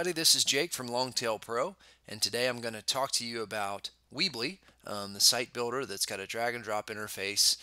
everybody, this is Jake from Longtail Pro, and today I'm going to talk to you about Weebly, the site builder that's got a drag and drop interface,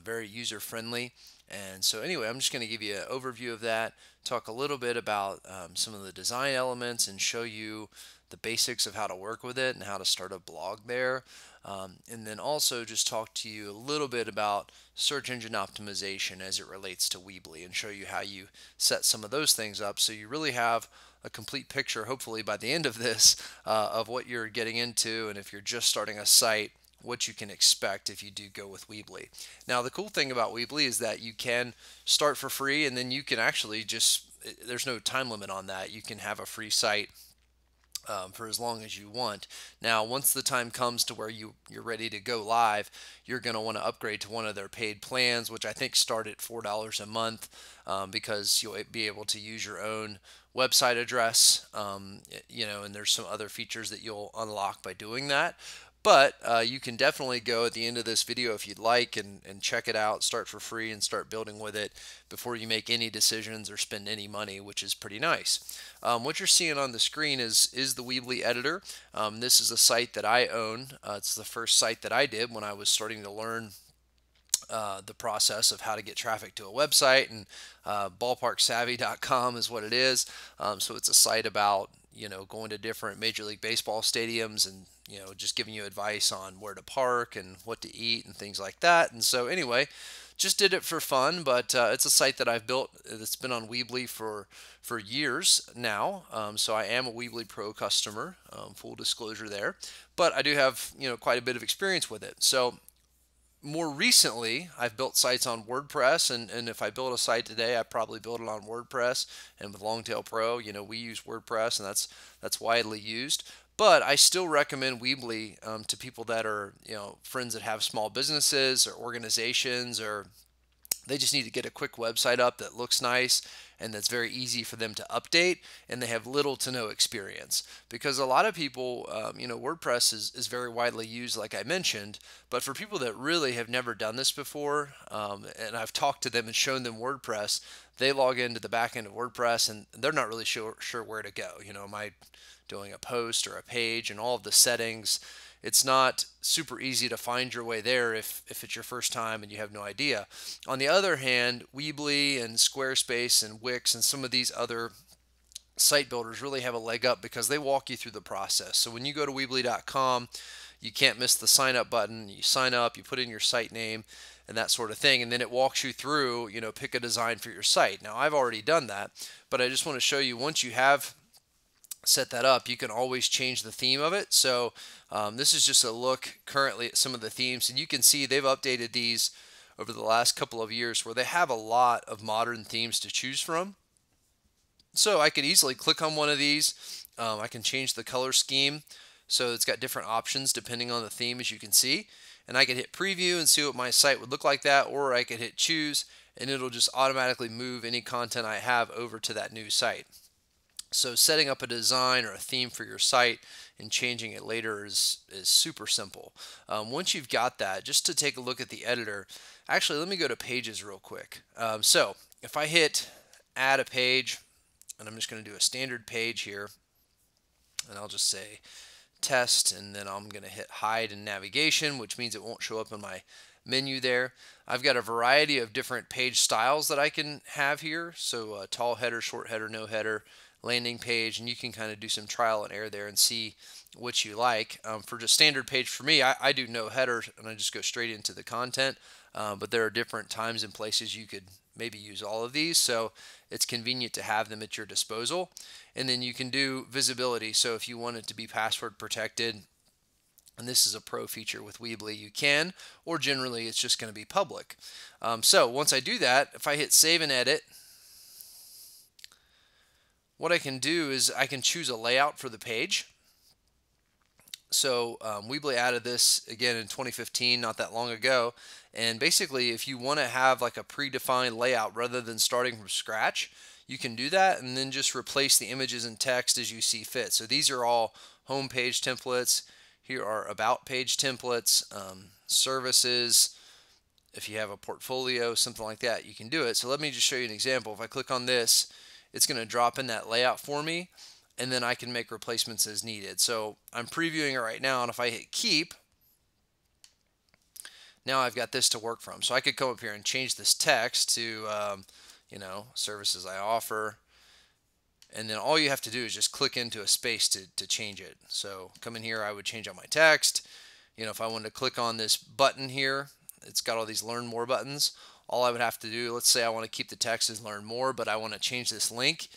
very user friendly. And so anyway, I'm just going to give you an overview of that, talk a little bit about some of the design elements and show you the basics of how to work with it and how to start a blog there. And then also just talk to you a little bit about search engine optimization as it relates to Weebly and show you how you set some of those things up so you really have a complete picture, hopefully by the end of this, of what you're getting into, and if you're just starting a site, what you can expect if you do go with Weebly. Now, the cool thing about Weebly is that you can start for free, and then you can actually just, there's no time limit on that. You can have a free site for as long as you want. Now, once the time comes to where you're ready to go live, you're going to want to upgrade to one of their paid plans, which I think start at $4 a month, because you'll be able to use your own website address, and there's some other features that you'll unlock by doing that. But you can definitely go at the end of this video if you'd like and check it out, start for free and start building with it before you make any decisions or spend any money, which is pretty nice. What you're seeing on the screen is the Weebly editor. This is a site that I own. It's the first site that I did when I was starting to learn the process of how to get traffic to a website, and ballparksavvy.com is what it is. So it's a site about going to different Major League Baseball stadiums and just giving you advice on where to park and what to eat and things like that. And so anyway, just did it for fun, but it's a site that I've built that's been on Weebly for years now. So I am a Weebly Pro customer, full disclosure there, but I do have quite a bit of experience with it. So more recently, I've built sites on WordPress, and if I build a site today, I probably build it on WordPress. And with Longtail Pro, we use WordPress, and that's widely used. But I still recommend Weebly to people that are friends that have small businesses or organizations, or they just need to get a quick website up that looks nice and that's very easy for them to update, and they have little to no experience. Because a lot of people, WordPress is very widely used, like I mentioned, but for people that really have never done this before, and I've talked to them and shown them WordPress, they log into the back end of WordPress and they're not really sure where to go. Am I doing a post or a page, and all of the settings? It's not super easy to find your way there if it's your first time and you have no idea. On the other hand, Weebly and Squarespace and Wix and some of these other site builders really have a leg up because they walk you through the process. So when you go to Weebly.com, you can't miss the sign up button. You sign up, you put in your site name and that sort of thing, and then it walks you through, pick a design for your site. Now, I've already done that, but I just want to show you, once you have set that up, you can always change the theme of it. So this is just a look currently at some of the themes, and you can see they've updated these over the last couple of years where they have a lot of modern themes to choose from. So I could easily click on one of these. I can change the color scheme, so it's got different options depending on the theme, as you can see. And I could hit preview and see what my site would look like that, or I could hit choose and it'll just automatically move any content I have over to that new site. So setting up a design or a theme for your site and changing it later is super simple. Once you've got that, just to take a look at the editor, actually let me go to pages real quick. So if I hit add a page, and I'm just going to do a standard page here, and I'll just say test, and then I'm going to hit hide in navigation, which means it won't show up in my menu there. I've got a variety of different page styles that I can have here. So tall header, short header, no header, landing page, and you can kind of do some trial and error there and see what you like. For just standard page for me, I do no header and I just go straight into the content, but there are different times and places you could maybe use all of these, so it's convenient to have them at your disposal. And then you can do visibility, so if you want it to be password protected, and this is a pro feature with Weebly, you can, or generally it's just going to be public. So once I do that, if I hit save and edit, what I can do is I can choose a layout for the page. So Weebly added this again in 2015, not that long ago. And basically, if you want to have like a predefined layout rather than starting from scratch, you can do that and then just replace the images and text as you see fit. So these are all home page templates. Here are about page templates, services. If you have a portfolio, something like that, you can do it. So let me just show you an example. If I click on this, it's going to drop in that layout for me. and then I can make replacements as needed. So I'm previewing it right now, and if I hit keep, now I've got this to work from. So I could come up here and change this text to, services I offer. And then all you have to do is just click into a space to change it. So come in here, I would change out my text. If I wanted to click on this button here, it's got all these learn more buttons. All I would have to do, let's say I want to keep the text as learn more, but I want to change this link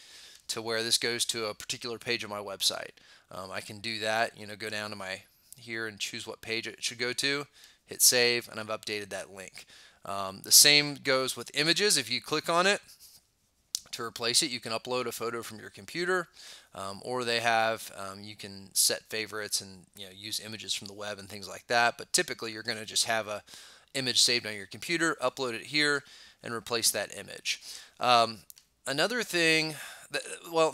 to where this goes to a particular page of my website. I can do that, go down to my here and choose what page it should go to, hit save, and I've updated that link. The same goes with images. If you click on it, to replace it, you can upload a photo from your computer, or they have, you can set favorites and use images from the web and things like that. But typically you're going to just have a image saved on your computer, upload it here, and replace that image. Another thing,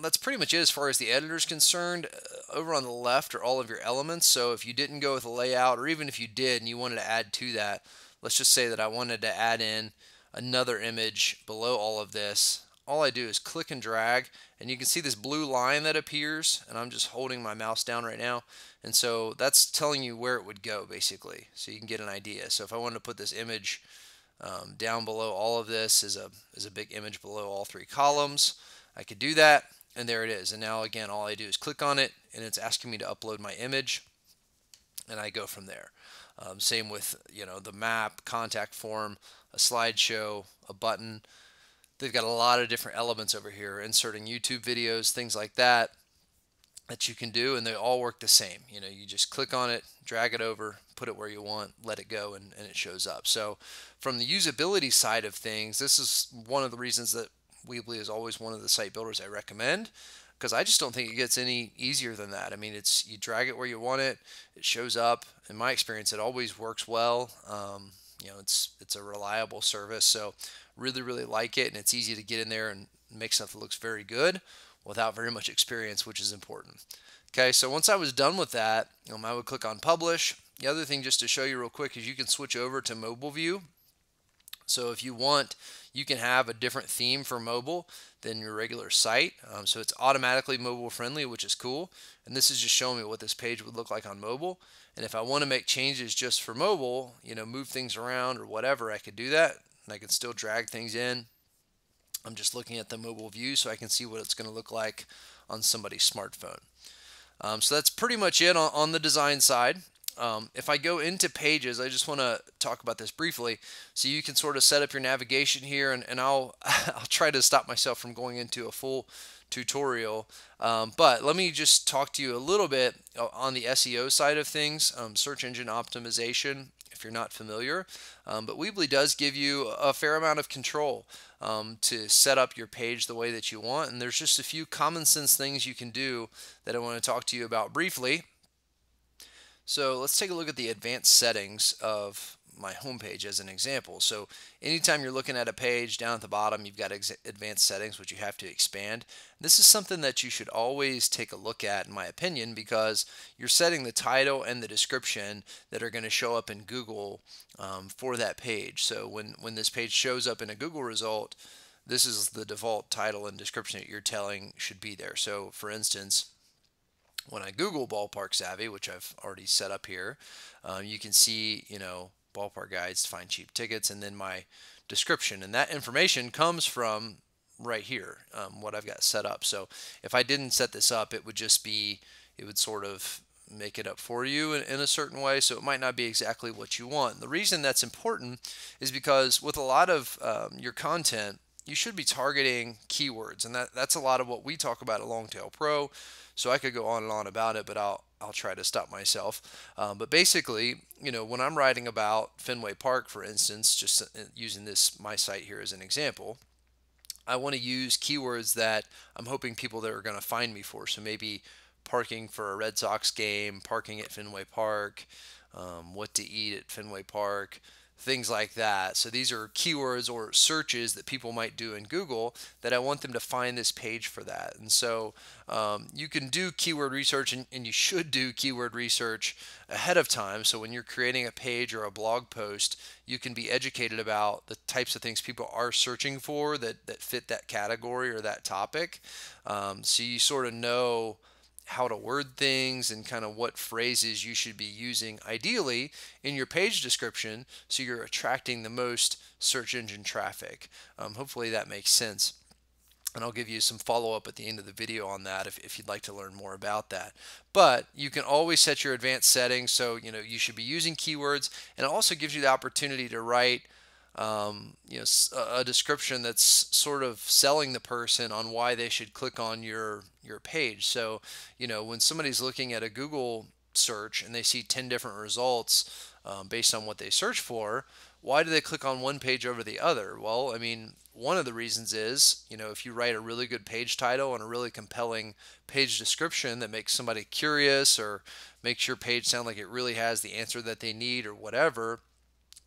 that's pretty much it as far as the editor is concerned. Over on the left are all of your elements. So if you didn't go with a layout, or even if you did and you wanted to add to that, let's just say that I wanted to add in another image below all of this. All I do is click and drag, and you can see this blue line that appears, and I'm just holding my mouse down right now, and so that's telling you where it would go basically, so you can get an idea. So if I wanted to put this image down below all of this is a big image below all three columns, I could do that, and there it is. And now again, all I do is click on it, and it's asking me to upload my image, and I go from there. Same with the map, contact form, a slideshow, a button. They've got a lot of different elements over here, inserting YouTube videos, things like that you can do, and they all work the same. You just click on it, drag it over, put it where you want, let it go, and it shows up. So from the usability side of things, this is one of the reasons that Weebly is always one of the site builders I recommend, because I just don't think it gets any easier than that. I mean, you drag it where you want it, it shows up. In my experience, it always works well. It's a reliable service, so really like it, and it's easy to get in there and make something that looks very good without very much experience, which is important. Okay, so once I was done with that, I would click on publish. The other thing, just to show you real quick, is you can switch over to mobile view. So if you want, you can have a different theme for mobile than your regular site. So it's automatically mobile friendly, which is cool. And this is just showing me what this page would look like on mobile. And if I want to make changes just for mobile, move things around or whatever, I could do that. And I can still drag things in. I'm just looking at the mobile view so I can see what it's going to look like on somebody's smartphone. So that's pretty much it on the design side. If I go into pages, I just want to talk about this briefly. So you can sort of set up your navigation here, and I'll try to stop myself from going into a full tutorial. But let me just talk to you a little bit on the SEO side of things, search engine optimization, if you're not familiar. But Weebly does give you a fair amount of control to set up your page the way that you want. And there's just a few common sense things you can do that I want to talk to you about briefly. So let's take a look at the advanced settings of my homepage as an example. So anytime you're looking at a page, down at the bottom you've got advanced settings, which you have to expand. This is something that you should always take a look at, in my opinion, because you're setting the title and the description that are going to show up in Google for that page. So when this page shows up in a Google result, this is the default title and description that you're telling should be there. So for instance, when I Google Ballpark Savvy, which I've already set up here, you can see, ballpark guides to find cheap tickets, and then my description. And that information comes from right here, what I've got set up. So if I didn't set this up, it would sort of make it up for you in a certain way. So it might not be exactly what you want. And the reason that's important is because with a lot of your content, you should be targeting keywords. And that's a lot of what we talk about at Longtail Pro. So I could go on and on about it, but I'll try to stop myself. But basically, when I'm writing about Fenway Park, for instance, just using my site here as an example, I want to use keywords that I'm hoping people that are going to find me for. So maybe parking for a Red Sox game, parking at Fenway Park, what to eat at Fenway Park, things like that. So these are keywords or searches that people might do in Google that I want them to find this page for that. And so you can do keyword research, and you should do keyword research ahead of time. So when you're creating a page or a blog post, you can be educated about the types of things people are searching for that fit that category or that topic. So you sort of know how to word things and kind of what phrases you should be using ideally in your page description so you're attracting the most search engine traffic. Hopefully that makes sense. And I'll give you some follow-up at the end of the video on that if you'd like to learn more about that. But you can always set your advanced settings, so you should be using keywords, and it also gives you the opportunity to write a description that's sort of selling the person on why they should click on your page. So when somebody's looking at a Google search and they see 10 different results based on what they search for, why do they click on one page over the other? Well, I mean, one of the reasons is, if you write a really good page title and a really compelling page description that makes somebody curious or makes your page sound like it really has the answer that they need or whatever,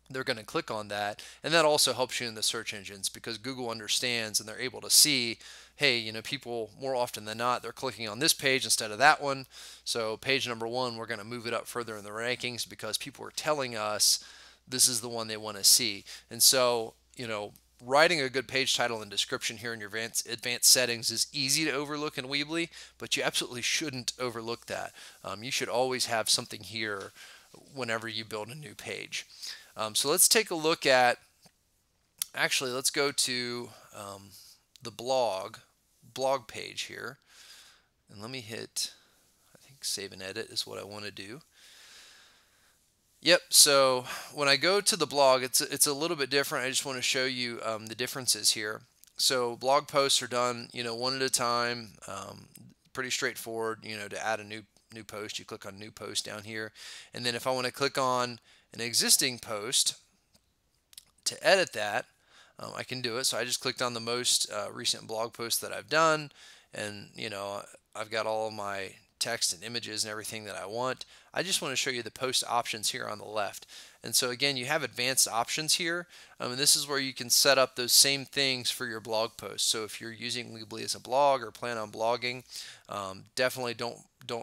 they're going to click on that. And that also helps you in the search engines because Google understands and they're able to see, hey, people more often than not, they're clicking on this page instead of that one. So page number 1, we're going to move it up further in the rankings because people are telling us this is the one they want to see. And so, writing a good page title and description here in your advanced settings is easy to overlook in Weebly, but you absolutely shouldn't overlook that. You should always have something here whenever you build a new page. So let's take a look at, actually, let's go to the blog page here. And let me hit, I think save and edit is what I want to do. Yep, so when I go to the blog, it's a little bit different. I just want to show you the differences here. So blog posts are done, one at a time, pretty straightforward. To add a new post, you click on new post down here. And then if I want to click on an existing post to edit that, I can do it. So I just clicked on the most recent blog post that I've done, and I've got all of my text and images and everything that I want. I just want to show you the post options here on the left. And so again, you have advanced options here, and this is where you can set up those same things for your blog posts. So if you're using Weebly as a blog or plan on blogging, definitely don't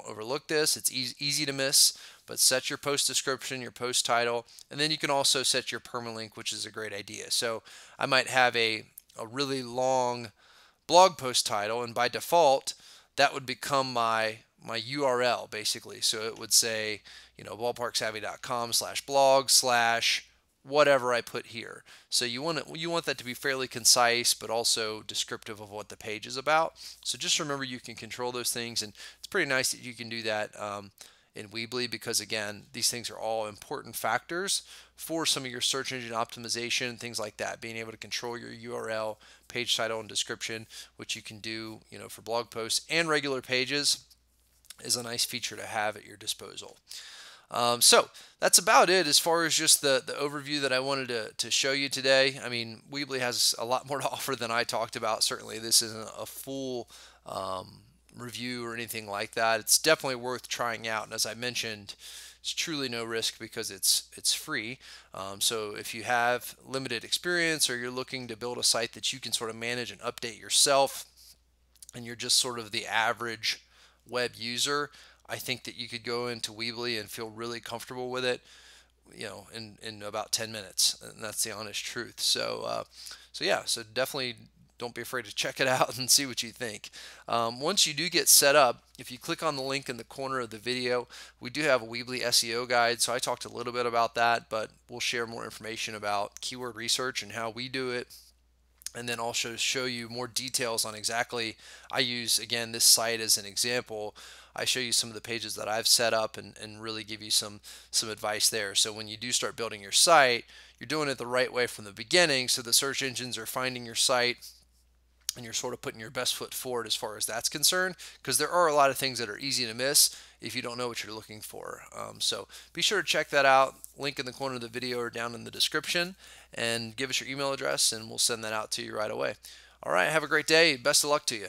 overlook this. It's easy to miss, but set your post description, your post title, and then you can also set your permalink, which is a great idea. So I might have a really long blog post title, and by default, that would become my URL basically. So it would say, ballparksavvy.com/blog/whatever I put here. So you want that to be fairly concise, but also descriptive of what the page is about. So just remember you can control those things, and it's pretty nice that you can do that in Weebly because, again, these things are all important factors for some of your search engine optimization, things like that. Being able to control your URL, page title, and description, which you can do, for blog posts and regular pages, is a nice feature to have at your disposal. So that's about it as far as just the overview that I wanted to show you today. I mean, Weebly has a lot more to offer than I talked about. Certainly this isn't a full review or anything like that. It's definitely worth trying out, and as I mentioned, it's truly no risk because it's free. So if you have limited experience or you're looking to build a site that you can sort of manage and update yourself, and you're just sort of the average web user, I think that you could go into Weebly and feel really comfortable with it, in about 10 minutes, and that's the honest truth. So definitely don't be afraid to check it out and see what you think. Once you do get set up, if you click on the link in the corner of the video, we do have a Weebly SEO guide. So I talked a little bit about that, but we'll share more information about keyword research and how we do it. And then also show you more details on exactly, I use, again, this site as an example. I show you some of the pages that I've set up and really give you some advice there. So when you do start building your site, you're doing it the right way from the beginning, so the search engines are finding your site and you're sort of putting your best foot forward as far as that's concerned, because there are a lot of things that are easy to miss if you don't know what you're looking for. So be sure to check that out. Link in the corner of the video or down in the description, and give us your email address and we'll send that out to you right away. All right, have a great day. Best of luck to you.